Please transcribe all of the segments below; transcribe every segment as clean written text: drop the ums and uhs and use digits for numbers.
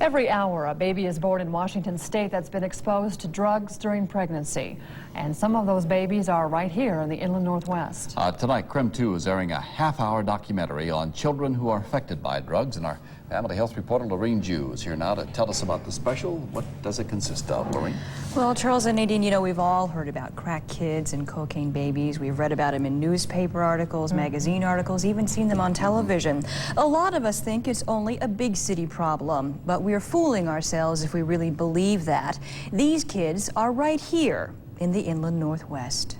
Every hour, a baby is born in Washington state that's been exposed to drugs during pregnancy. And some of those babies are right here in the inland Northwest. Tonight, KREM 2 is airing a half-hour documentary on children who are affected by drugs. And our family health reporter, Laurine Jue, is here now to tell us about the special. What does it consist of, Laurine? Well, Charles and Nadine, you know, we've all heard about crack kids and cocaine babies. We've read about them in newspaper articles, magazine articles, even seen them on television. A lot of us think it's only a big city problem, but we're fooling ourselves if we really believe that. These kids are right here in the inland Northwest.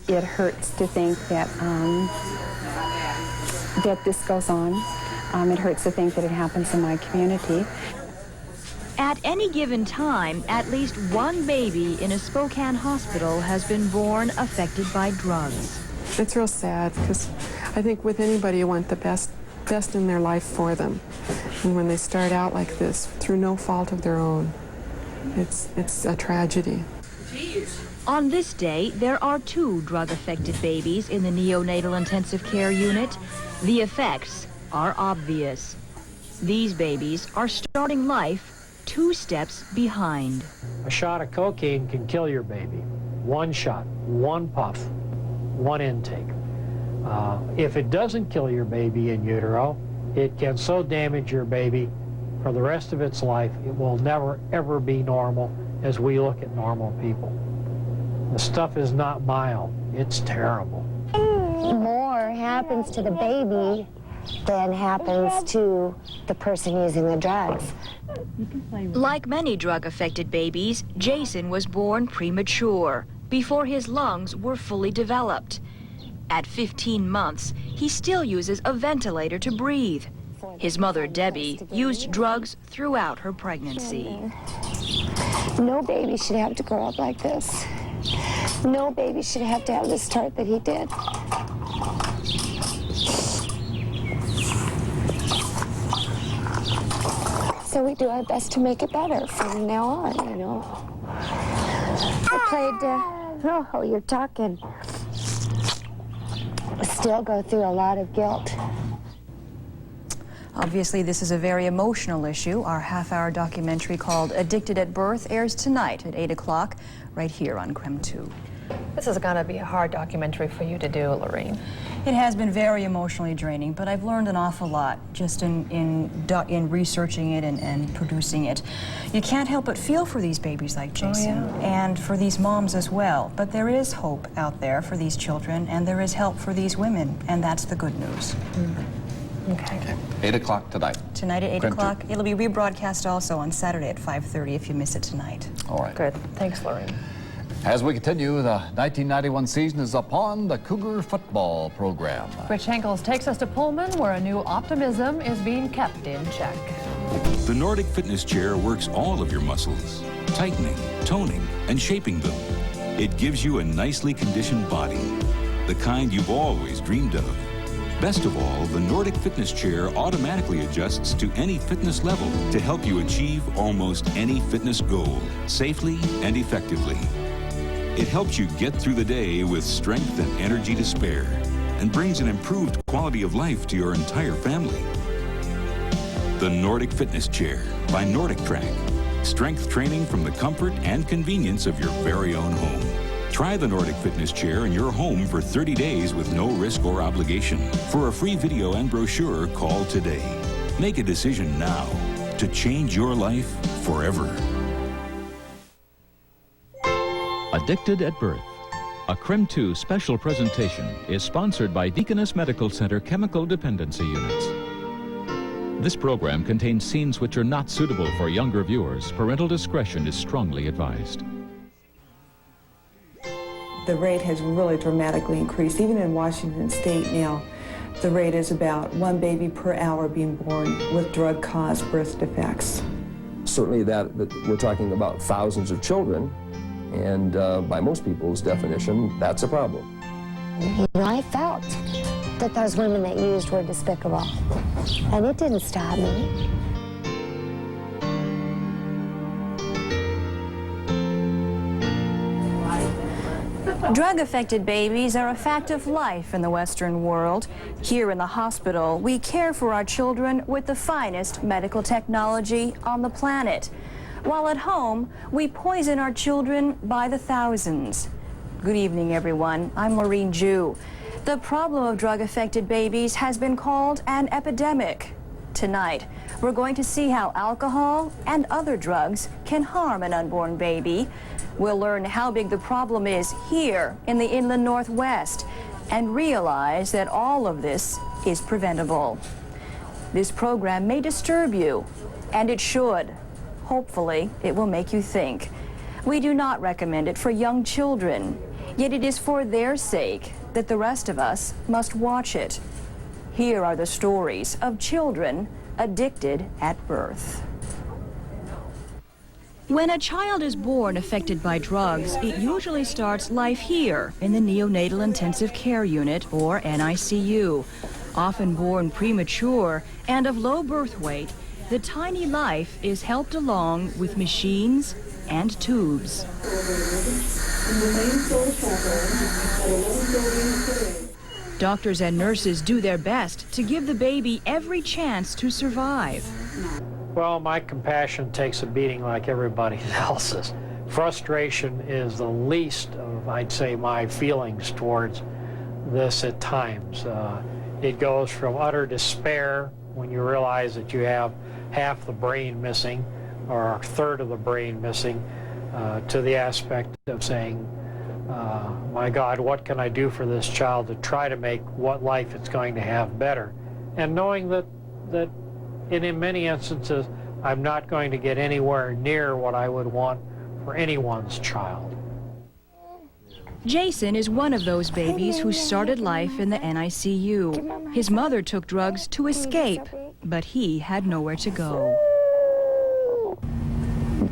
It hurts to think that that this goes on. It hurts to think that it happens in my community. At any given time, at least one baby in a Spokane hospital has been born affected by drugs. It's real sad because I think with anybody you want the best in their life for them. And when they start out like this, through no fault of their own, it's a tragedy. On this day, there are 2 drug-affected babies in the neonatal intensive care unit. The effects are obvious. These babies are starting life 2 steps behind. A shot of cocaine can kill your baby. 1 shot, 1 puff, 1 intake. If it doesn't kill your baby in utero, it can so damage your baby for the rest of its life, it will never, ever be normal as we look at normal people. The stuff is not mild, it's terrible. More happens to the baby than happens to the person using the drugs. Like many drug-affected babies, Jason was born premature, before his lungs were fully developed. At 15 months, he still uses a ventilator to breathe. His mother, Debbie, used drugs throughout her pregnancy. No baby should have to grow up like this. No baby should have to have the start that he did. So we do our best to make it better from now on, you know. I played, oh, you're talking. Still go through a lot of guilt. Obviously, this is a very emotional issue. Our half-hour documentary called Addicted at Birth airs tonight at 8 o'clock, right here on KREM 2. This is going to be a hard documentary for you to do, Laurine. It has been very emotionally draining, but I've learned an awful lot just in researching it and producing it. You can't help but feel for these babies like Jason, and for these moms as well. But there is hope out there for these children, and there is help for these women, and that's the good news. Okay. 8 o'clock tonight. Tonight at 8 KREM 2. o'clock. It'll be rebroadcast also on Saturday at 5:30 if you miss it tonight. All right. Good. Thanks, Laurine. As we continue, the 1991 season is upon the Cougar football program. Rich Henkels takes us to Pullman, where a new optimism is being kept in check. The Nordic Fitness Chair works all of your muscles, tightening, toning, and shaping them. It gives you a nicely conditioned body, the kind you've always dreamed of. Best of all, the Nordic Fitness Chair automatically adjusts to any fitness level to help you achieve almost any fitness goal, safely and effectively. It helps you get through the day with strength and energy to spare, and brings an improved quality of life to your entire family. The Nordic Fitness Chair by Nordic Track. Strength training from the comfort and convenience of your very own home. Try the Nordic Fitness Chair in your home for 30 days with no risk or obligation. For a free video and brochure, call today. Make a decision now to change your life forever. Addicted at Birth, a KREM 2 special presentation, is sponsored by Deaconess Medical Center Chemical Dependency Units. This program contains scenes which are not suitable for younger viewers. Parental discretion is strongly advised. The rate has really dramatically increased. Even in Washington State now, the rate is about 1 baby per hour being born with drug-caused birth defects. Certainly that we're talking about thousands of children, and by most people's definition, that's a problem. You know, I felt that those women that used were despicable, and it didn't stop me. Drug-affected babies are a fact of life in the Western world. Here in the hospital, we care for our children with the finest medical technology on the planet. While at home, we poison our children by the thousands. Good evening, everyone. I'm Laurine Jue. The problem of drug-affected babies has been called an epidemic. Tonight, we're going to see how alcohol and other drugs can harm an unborn baby. We'll learn how big the problem is here in the inland Northwest and realize that all of this is preventable. This program may disturb you, and it should. Hopefully, it will make you think. We do not recommend it for young children, yet it is for their sake that the rest of us must watch it. Here are the stories of children addicted at birth. When a child is born affected by drugs, it usually starts life here in the Neonatal Intensive Care Unit, or NICU. Often born premature and of low birth weight, the tiny life is helped along with machines and tubes. Doctors and nurses do their best to give the baby every chance to survive. Well, my compassion takes a beating like everybody else's. Frustration is the least of, I'd say, my feelings towards this at times. It goes from utter despair when you realize that you have half the brain missing or a third of the brain missing, to the aspect of saying, my God, what can I do for this child to try to make what life it's going to have better? And knowing that in many instances, I'm not going to get anywhere near what I would want for anyone's child. Jason is one of those babies who started life in the NICU. His mother took drugs to escape, but he had nowhere to go.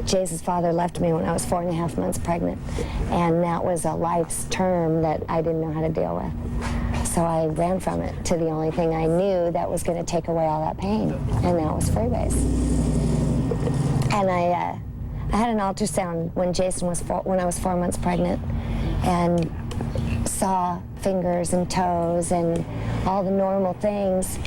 Jason's father left me when I was 4.5 months pregnant, and that was a life's term that I didn't know how to deal with. So I ran from it to the only thing I knew that was going to take away all that pain, and that was freebase. And I had an ultrasound when Jason was when I was 4 months pregnant, and saw fingers and toes and all the normal things,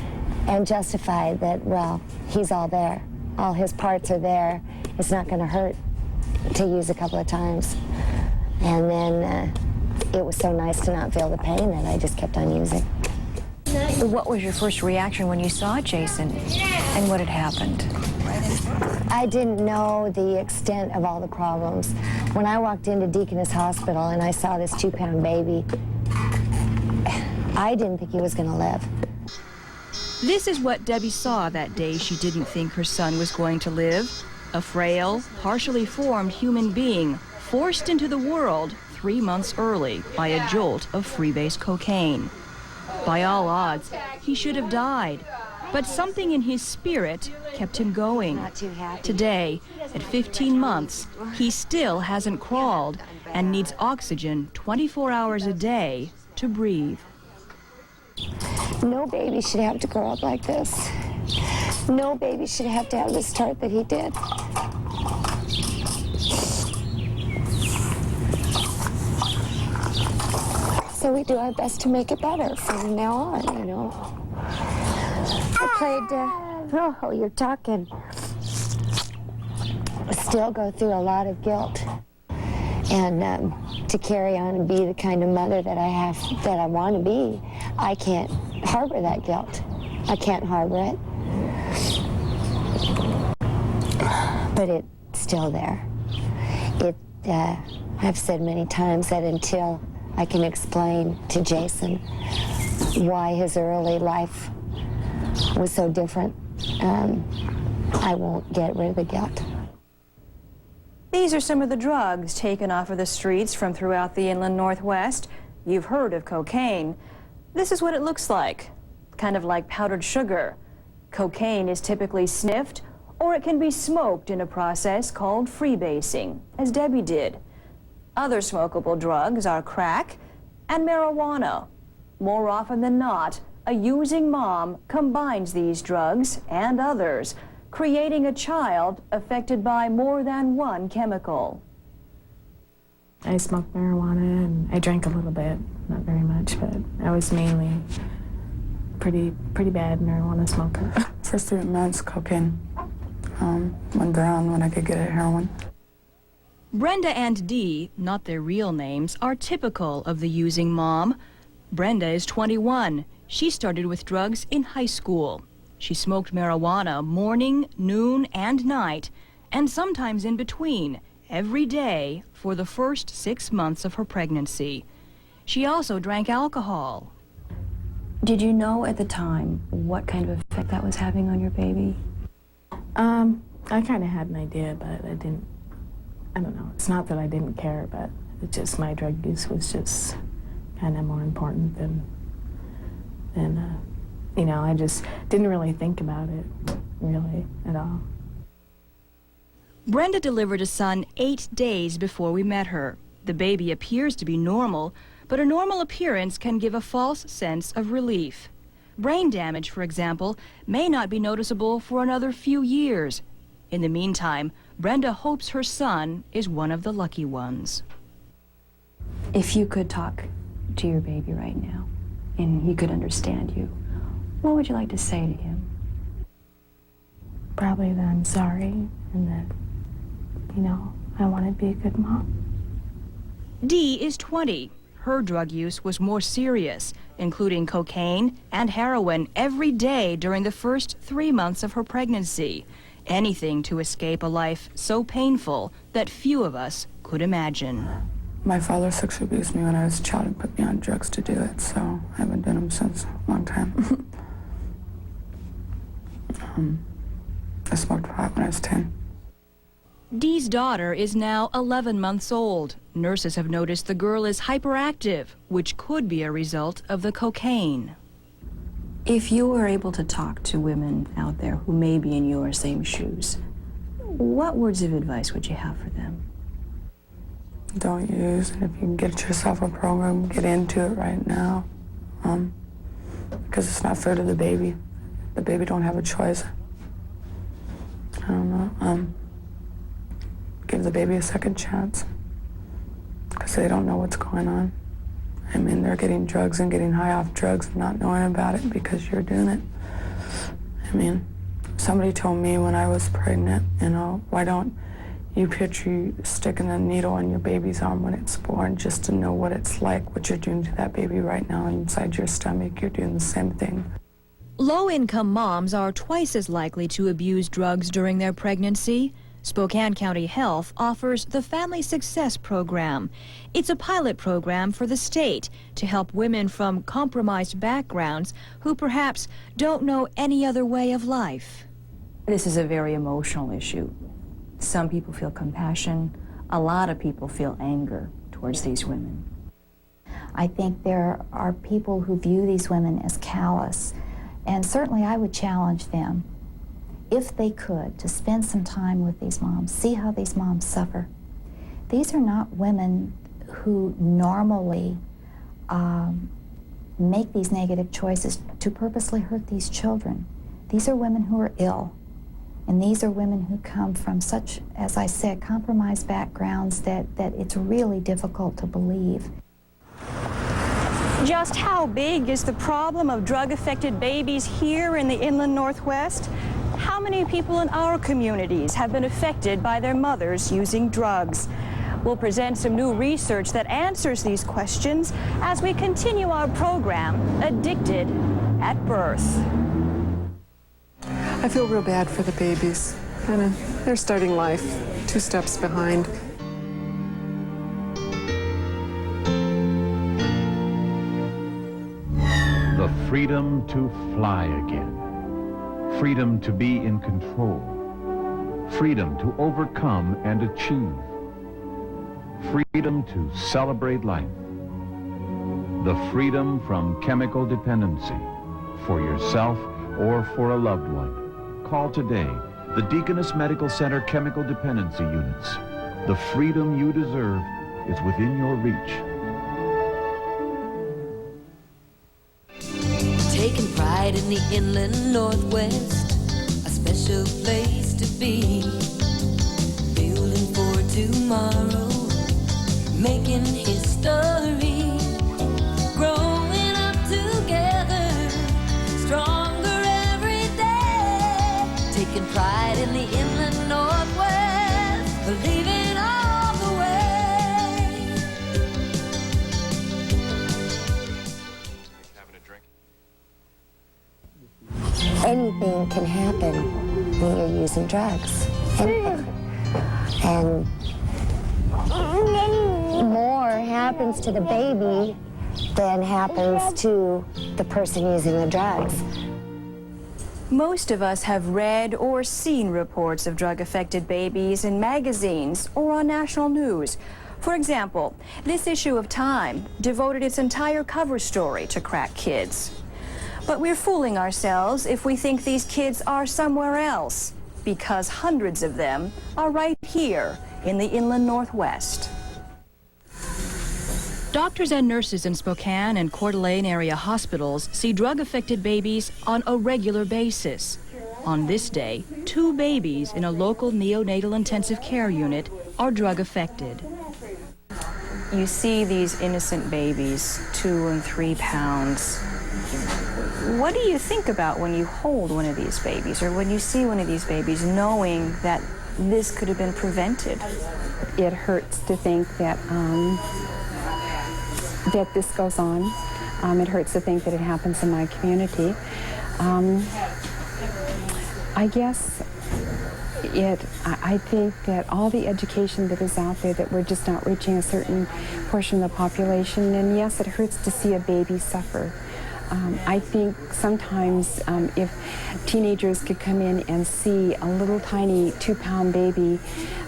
and justified that, well, he's all there. All his parts are there. It's not going to hurt to use a couple of times. And then it was so nice to not feel the pain that I just kept on using. What was your first reaction when you saw Jason, and what had happened? I didn't know the extent of all the problems. When I walked into Deaconess Hospital and I saw this 2-pound baby, I didn't think he was going to live. This is what Debbie saw that day she didn't think her son was going to live. A frail, partially formed human being forced into the world 3 months early by a jolt of freebase cocaine. By all odds, he should have died, but something in his spirit kept him going. Today, at 15 months, he still hasn't crawled and needs oxygen 24 hours a day to breathe. No baby should have to grow up like this. No baby should have to have the start that he did. So we do our best to make it better from now on, you know. I played, oh, you're talking. Still go through a lot of guilt. And to carry on and be the kind of mother that I want to be, I can't harbor that guilt. I can't harbor it. But it's still there. I've said many times that until I can explain to Jason why his early life was so different, I won't get rid of the guilt. These are some of the drugs taken off of the streets from throughout the inland Northwest. You've heard of cocaine. This is what it looks like, kind of like powdered sugar. Cocaine is typically sniffed, or it can be smoked in a process called freebasing, as Debbie did. Other smokable drugs are crack and marijuana. More often than not, a using mom combines these drugs and others, creating a child affected by more than one chemical. I smoked marijuana and I drank a little bit, not very much, but I was mainly pretty bad marijuana smoker. First 3 months, cocaine. 1 gram when I could get a heroin. Brenda and Dee, not their real names, are typical of the using mom. Brenda is 21. She started with drugs in high school. She smoked marijuana morning, noon, and night, and sometimes in between, every day for the first 6 months of her pregnancy. She also drank alcohol. Did you know at the time what kind of effect that was having on your baby? I kind of had an idea, but I don't know. It's not that I didn't care, but it's just my drug use was just kind of more important than you know, I just didn't really think about it, really, at all. Brenda delivered a son 8 days before we met her. The baby appears to be normal, but a normal appearance can give a false sense of relief. Brain damage, for example, may not be noticeable for another few years. In the meantime, Brenda hopes her son is one of the lucky ones. If you could talk to your baby right now, and he could understand you, what would you like to say to him? Probably that I'm sorry and that, you know, I want to be a good mom. Dee is 20. Her drug use was more serious, including cocaine and heroin every day during the first 3 months of her pregnancy. Anything to escape a life so painful that few of us could imagine. My father sexually abused me when I was a child and put me on drugs to do it, so I haven't done them since a long time. I smoked pot when I was 10. Dee's daughter is now 11 months old. Nurses have noticed the girl is hyperactive, which could be a result of the cocaine. If you were able to talk to women out there who may be in your same shoes, what words of advice would you have for them? Don't use, and if you can get yourself a program, get into it right now. Because it's not fair to the baby. The baby don't have a choice. I don't know. Give the baby a second chance. Because they don't know what's going on. I mean, they're getting drugs and getting high off drugs and not knowing about it because you're doing it. I mean, somebody told me when I was pregnant, you know, why don't you picture sticking a needle in your baby's arm when it's born just to know what it's like, what you're doing to that baby right now inside your stomach. You're doing the same thing. Low-income moms are twice as likely to abuse drugs during their pregnancy. Spokane County Health offers the Family Success Program. It's a pilot program for the state to help women from compromised backgrounds who perhaps don't know any other way of life. This is a very emotional issue. Some people feel compassion. A lot of people feel anger towards these women. I think there are people who view these women as callous, and certainly I would challenge them, if they could, to spend some time with these moms, see how these moms suffer. These are not women who normally make these negative choices to purposely hurt these children. These are women who are ill, and these are women who come from such, as I said, compromised backgrounds that it's really difficult to believe. Just how big is the problem of drug-affected babies here in the inland Northwest? How many people in our communities have been affected by their mothers using drugs? We'll present some new research that answers these questions as we continue our program, Addicted at Birth. I feel real bad for the babies. They're starting life 2 steps behind. The freedom to fly again. Freedom to be in control. Freedom to overcome and achieve. Freedom to celebrate life. The freedom from chemical dependency for yourself or for a loved one. Call today the Deaconess Medical Center Chemical Dependency Units. The freedom you deserve is within your reach. Taking pride in the inland Northwest, a special place to be. Building for tomorrow, make anything can happen when you're using drugs. And more happens to the baby than happens to the person using the drugs. Most of us have read or seen reports of drug-affected babies in magazines or on national news. For example, this issue of Time devoted its entire cover story to crack kids. But we're fooling ourselves if we think these kids are somewhere else, because hundreds of them are right here in the inland Northwest. Doctors and nurses in Spokane and Coeur d'Alene area hospitals see drug-affected babies on a regular basis. On this day, 2 babies in a local neonatal intensive care unit are drug-affected. You see these innocent babies, 2 and 3 pounds. What do you think about when you hold one of these babies, or when you see one of these babies, knowing that this could have been prevented? It hurts to think that that this goes on. It hurts to think that it happens in my community. I guess I think that all the education that is out there, that we're just not reaching a certain portion of the population, and yes, it hurts to see a baby suffer. I think sometimes if teenagers could come in and see a little tiny 2-pound baby,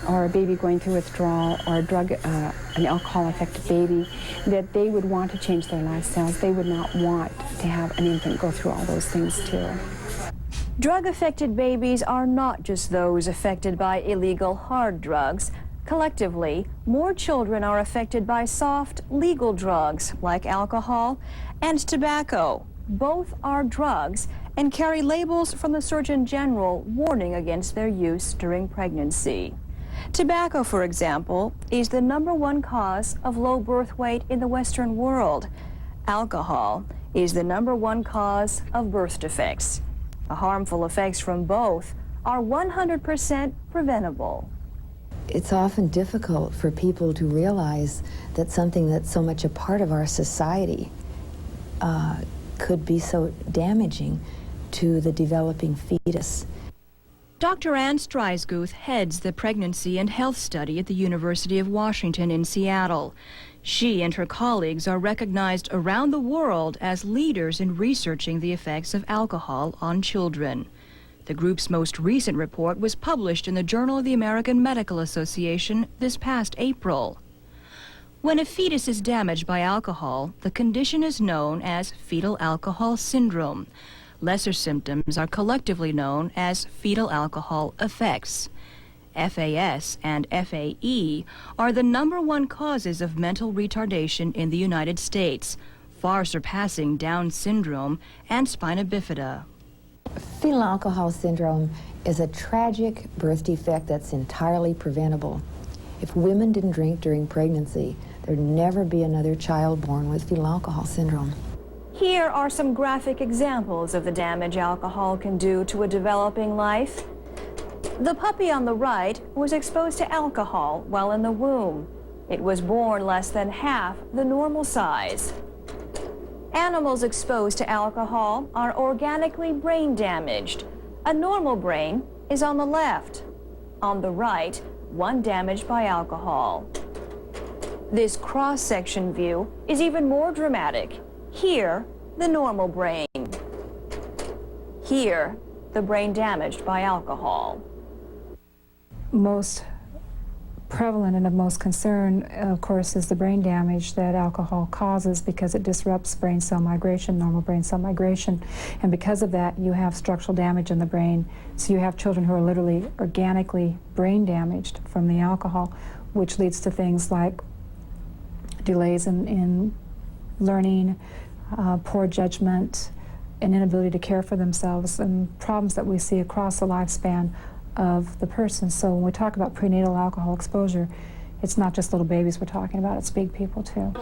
or a baby going through withdrawal, or an alcohol-affected baby, that they would want to change their lifestyles. They would not want to have an infant go through all those things too. Drug-affected babies are not just those affected by illegal hard drugs. Collectively, more children are affected by soft, legal drugs like alcohol and tobacco. Both are drugs and carry labels from the Surgeon General warning against their use during pregnancy. Tobacco, for example, is the #1 cause of low birth weight in the Western world. Alcohol is the #1 cause of birth defects. The harmful effects from both are 100% preventable. It's often difficult for people to realize that something that's so much a part of our society could be so damaging to the developing fetus. Dr. Ann Streisguth heads the Pregnancy and Health Study at the University of Washington in Seattle. She and her colleagues are recognized around the world as leaders in researching the effects of alcohol on children. The group's most recent report was published in the Journal of the American Medical Association this past April. When a fetus is damaged by alcohol, the condition is known as fetal alcohol syndrome. Lesser symptoms are collectively known as fetal alcohol effects. FAS and FAE are the #1 causes of mental retardation in the United States, far surpassing Down syndrome and spina bifida. Fetal alcohol syndrome is a tragic birth defect that's entirely preventable. If women didn't drink during pregnancy, there'd never be another child born with fetal alcohol syndrome. Here are some graphic examples of the damage alcohol can do to a developing life. The puppy on the right was exposed to alcohol while in the womb. It was born less than half the normal size. Animals exposed to alcohol are organically brain damaged. A normal brain is on the left. On the right, one damaged by alcohol. This cross-section view is even more dramatic. Here, the normal brain. Here, the brain damaged by alcohol. Most prevalent and of most concern, of course, is the brain damage that alcohol causes, because it disrupts brain cell migration, normal brain cell migration. And because of that, you have structural damage in the brain. So you have children who are literally organically brain damaged from the alcohol, which leads to things like delays in learning, poor judgment, an inability to care for themselves, and problems that we see across the lifespan of the person. So when we talk about prenatal alcohol exposure, it's not just little babies we're talking about, it's big people too.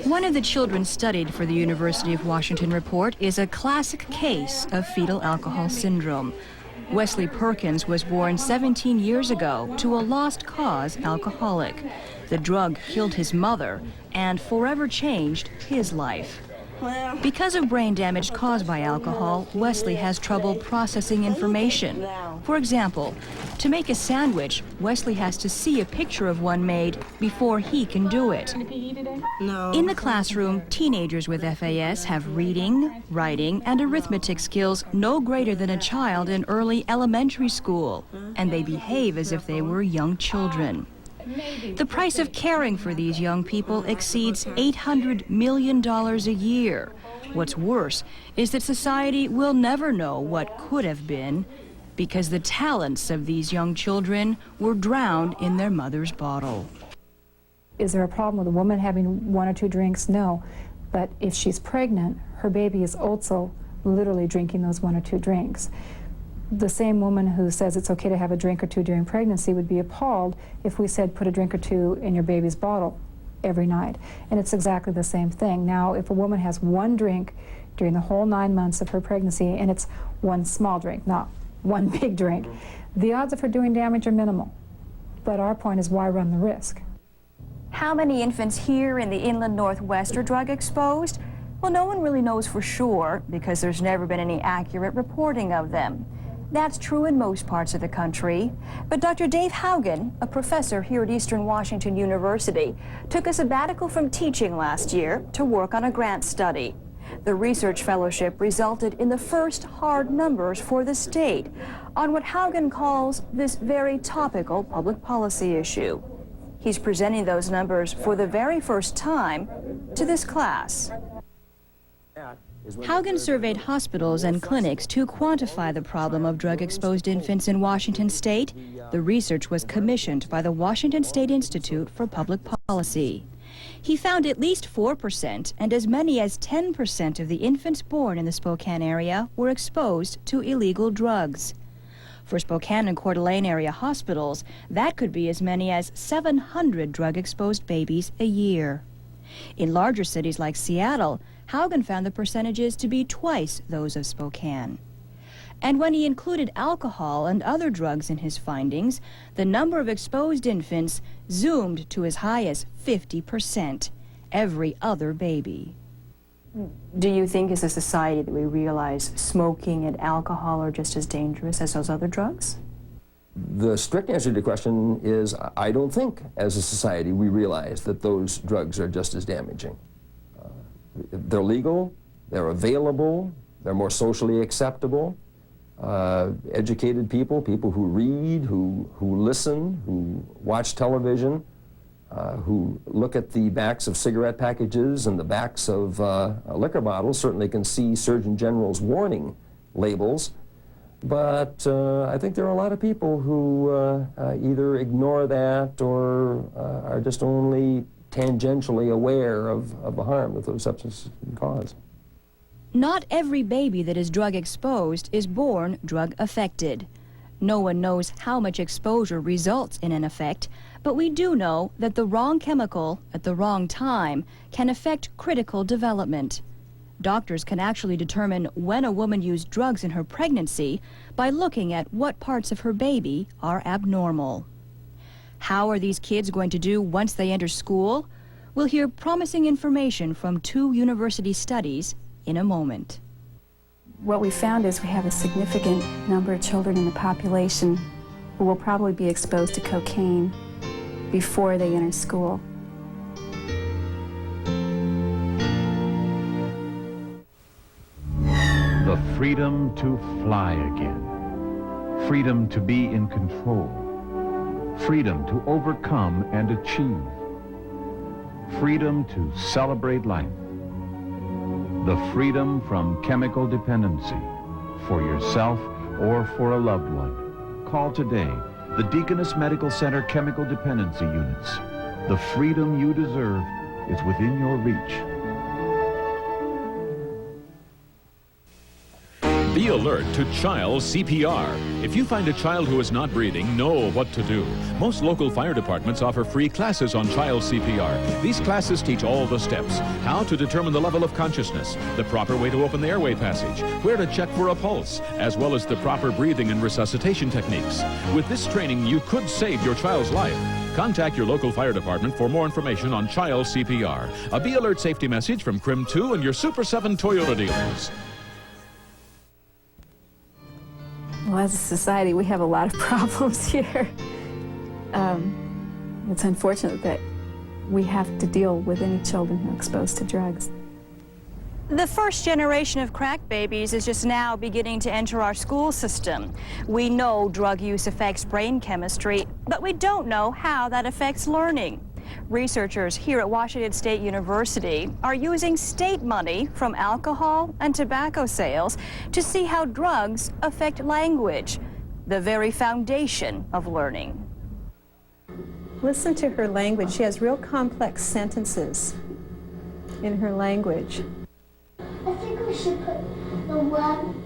One of the children studied for the University of Washington report is a classic case of fetal alcohol syndrome. Wesley Perkins was born 17 years ago to a lost cause alcoholic. The drug killed his mother and forever changed his life. Because of brain damage caused by alcohol, Wesley has trouble processing information. For example, to make a sandwich, Wesley has to see a picture of one made before he can do it. No. In the classroom, teenagers with FAS have reading, writing, and arithmetic skills no greater than a child in early elementary school, and they behave as if they were young children. The price of caring for these young people exceeds $800 million a year. What's worse is that society will never know what could have been because the talents of these young children were drowned in their mother's bottle. Is there a problem with a woman having 1 or 2 drinks? No. But if she's pregnant, her baby is also literally drinking those 1 or 2 drinks. The same woman who says it's okay to have a drink or 2 during pregnancy would be appalled if we said put a drink or 2 in your baby's bottle every night. And it's exactly the same thing. Now, if a woman has 1 drink during the whole 9 months of her pregnancy, and it's 1 small drink, not 1 big drink, the odds of her doing damage are minimal. But our point is, why run the risk? How many infants here in the inland Northwest are drug exposed? Well, no one really knows for sure because there's never been any accurate reporting of them. That's true in most parts of the country. But Dr. Dave Haugen, a professor here at Eastern Washington University, took a sabbatical from teaching last year to work on a grant study. The research fellowship resulted in the first hard numbers for the state on what Haugen calls this very topical public policy issue. He's presenting those numbers for the very first time to this class. Haugen surveyed hospitals and clinics to quantify the problem of drug-exposed infants in Washington state. The research was commissioned by the Washington State Institute for Public Policy. He found at least 4% and as many as 10% of the infants born in the Spokane area were exposed to illegal drugs. For Spokane and Coeur d'Alene area hospitals, that could be as many as 700 drug-exposed babies a year. In larger cities like Seattle, Haugen found the percentages to be twice those of Spokane. And when he included alcohol and other drugs in his findings, the number of exposed infants zoomed to as high as 50%, every other baby. Do you think as a society that we realize smoking and alcohol are just as dangerous as those other drugs? The strict answer to the question is, I don't think as a society we realize that those drugs are just as damaging. They're legal, they're available, they're more socially acceptable. Educated people, people who read, who listen, who watch television, who look at the backs of cigarette packages and the backs of liquor bottles certainly can see Surgeon General's warning labels. But I think there are a lot of people who either ignore that or are just only tangentially aware of the harm that those substances can cause. Not every baby that is drug exposed is born drug affected. No one knows how much exposure results in an effect, but we do know that the wrong chemical at the wrong time can affect critical development. Doctors can actually determine when a woman used drugs in her pregnancy by looking at what parts of her baby are abnormal. How are these kids going to do once they enter school? We'll hear promising information from 2 university studies in a moment. What we found is we have a significant number of children in the population who will probably be exposed to cocaine before they enter school. The freedom to fly again. Freedom to be in control. Freedom to overcome and achieve. Freedom to celebrate life. The freedom from chemical dependency for yourself or for a loved one. Call today the Deaconess Medical Center Chemical Dependency Units. The freedom you deserve is within your reach. Be alert to child CPR. If you find a child who is not breathing, know what to do. Most local fire departments offer free classes on child CPR. These classes teach all the steps: how to determine the level of consciousness, the proper way to open the airway passage, where to check for a pulse, as well as the proper breathing and resuscitation techniques. With this training, you could save your child's life. Contact your local fire department for more information on child CPR. A Be Alert safety message from Crim 2 and your Super 7 Toyota dealers. Well, as a society, we have a lot of problems here. It's unfortunate that we have to deal with any children who are exposed to drugs. The first generation of crack babies is just now beginning to enter our school system. We know drug use affects brain chemistry, but we don't know how that affects learning. Researchers here at Washington State University are using state money from alcohol and tobacco sales to see how drugs affect language, the very foundation of learning. Listen to her language. She has real complex sentences in her language. I think we should put the one.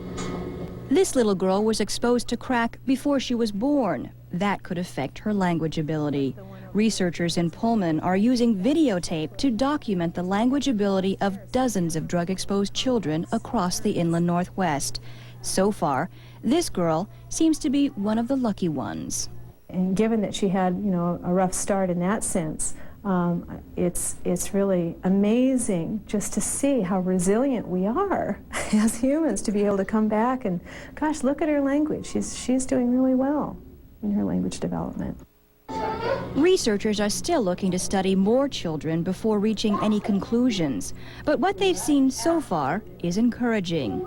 This little girl was exposed to crack before she was born. That could affect her language ability. Researchers in Pullman are using videotape to document the language ability of dozens of drug-exposed children across the inland Northwest. So far, this girl seems to be one of the lucky ones. And given that she had, a rough start in that sense, it's really amazing just to see how resilient we are as humans to be able to come back and, gosh, look at her language. She's doing really well in her language development. Researchers are still looking to study more children before reaching any conclusions, but what they've seen so far is encouraging.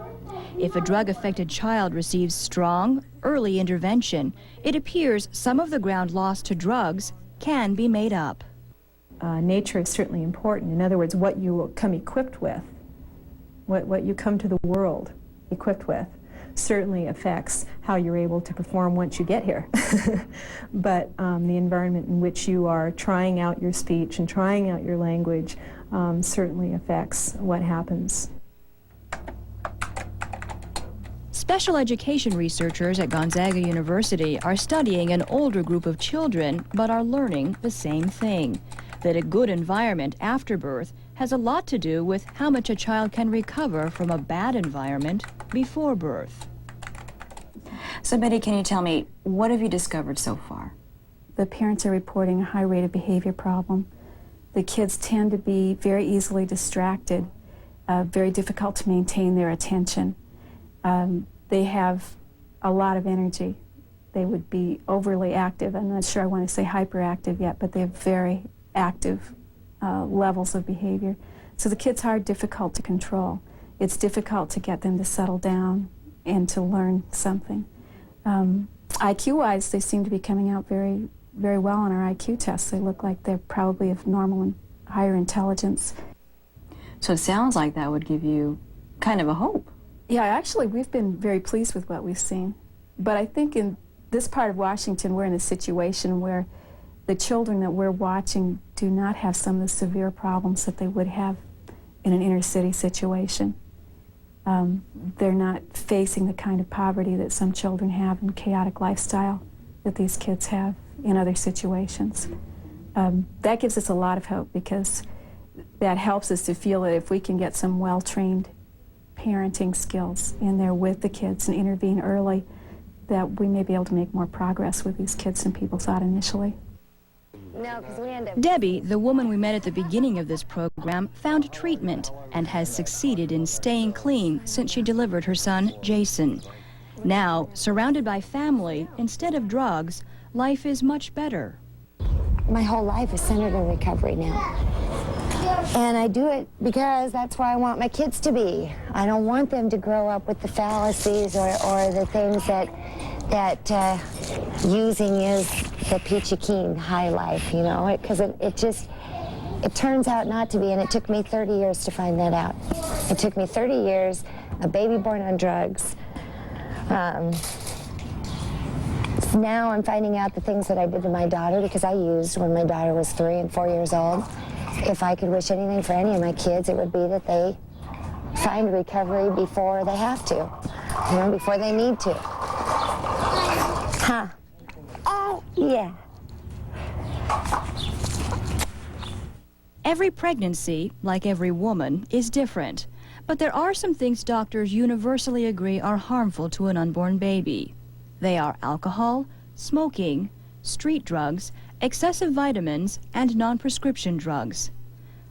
If a drug-affected child receives strong, early intervention, it appears some of the ground lost to drugs can be made up. Nature is certainly important. In other words, what you come equipped with, what you come to the world equipped with, certainly affects how you're able to perform once you get here. But the environment in which you are trying out your speech and trying out your language certainly affects what happens. Special education researchers at Gonzaga University are studying an older group of children, but are learning the same thing, that a good environment after birth has a lot to do with how much a child can recover from a bad environment before birth. So Betty, can you tell me, what have you discovered so far? The parents are reporting a high rate of behavior problem. The kids tend to be very easily distracted, very difficult to maintain their attention. They have a lot of energy. They would be overly active. I'm not sure I want to say hyperactive yet, but they have very active levels of behavior. So the kids are difficult to control. It's difficult to get them to settle down and to learn something. IQ-wise, they seem to be coming out very, very well on our IQ tests. They look like they're probably of normal and higher intelligence. So it sounds like that would give you kind of a hope. Yeah, actually, we've been very pleased with what we've seen. But I think in this part of Washington, we're in a situation where the children that we're watching do not have some of the severe problems that they would have in an inner city situation. They're not facing the kind of poverty that some children have and chaotic lifestyle that these kids have in other situations. That gives us a lot of hope, because that helps us to feel that if we can get some well-trained parenting skills in there with the kids and intervene early, that we may be able to make more progress with these kids than people thought initially. Debbie, the woman we met at the beginning of this program, found treatment and has succeeded in staying clean since she delivered her son, Jason. Now, surrounded by family, instead of drugs, life is much better. My whole life is centered in recovery now. And I do it because that's where I want my kids to be. I don't want them to grow up with the fallacies or the things that using is the peachy keen high life, you know, because it turns out not to be, and it took me 30 years to find that out. It took me 30 years, a baby born on drugs. Now I'm finding out the things that I did to my daughter, because I used when my daughter was 3 and 4 years old. If I could wish anything for any of my kids, it would be that they find recovery before they have to, you know, before they need to. Huh. Oh, yeah. Every pregnancy, like every woman, is different. But there are some things doctors universally agree are harmful to an unborn baby. They are alcohol, smoking, street drugs, excessive vitamins, and non-prescription drugs.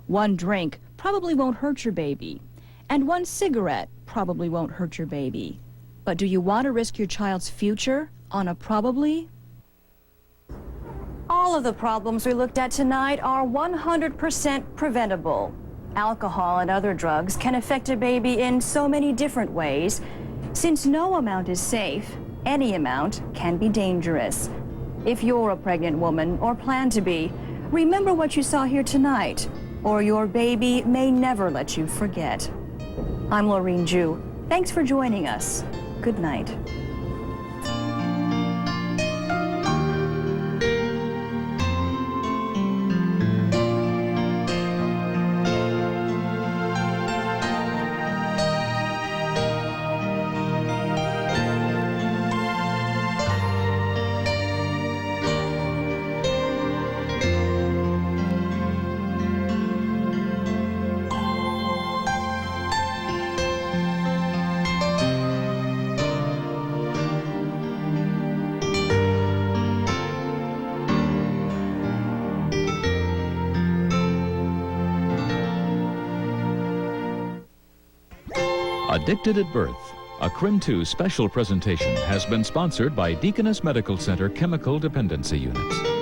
One drink probably won't hurt your baby, and one cigarette probably won't hurt your baby. But do you want to risk your child's future on a probably? All of the problems we looked at tonight are 100% preventable. Alcohol and other drugs can affect a baby in so many different ways. Since no amount is safe, any amount can be dangerous. If you're a pregnant woman or plan to be, remember what you saw here tonight, or your baby may never let you forget. I'm Laurine Jue. Thanks for joining us. Good night. Addicted at Birth, a CRIM 2 special presentation has been sponsored by Deaconess Medical Center Chemical Dependency Units.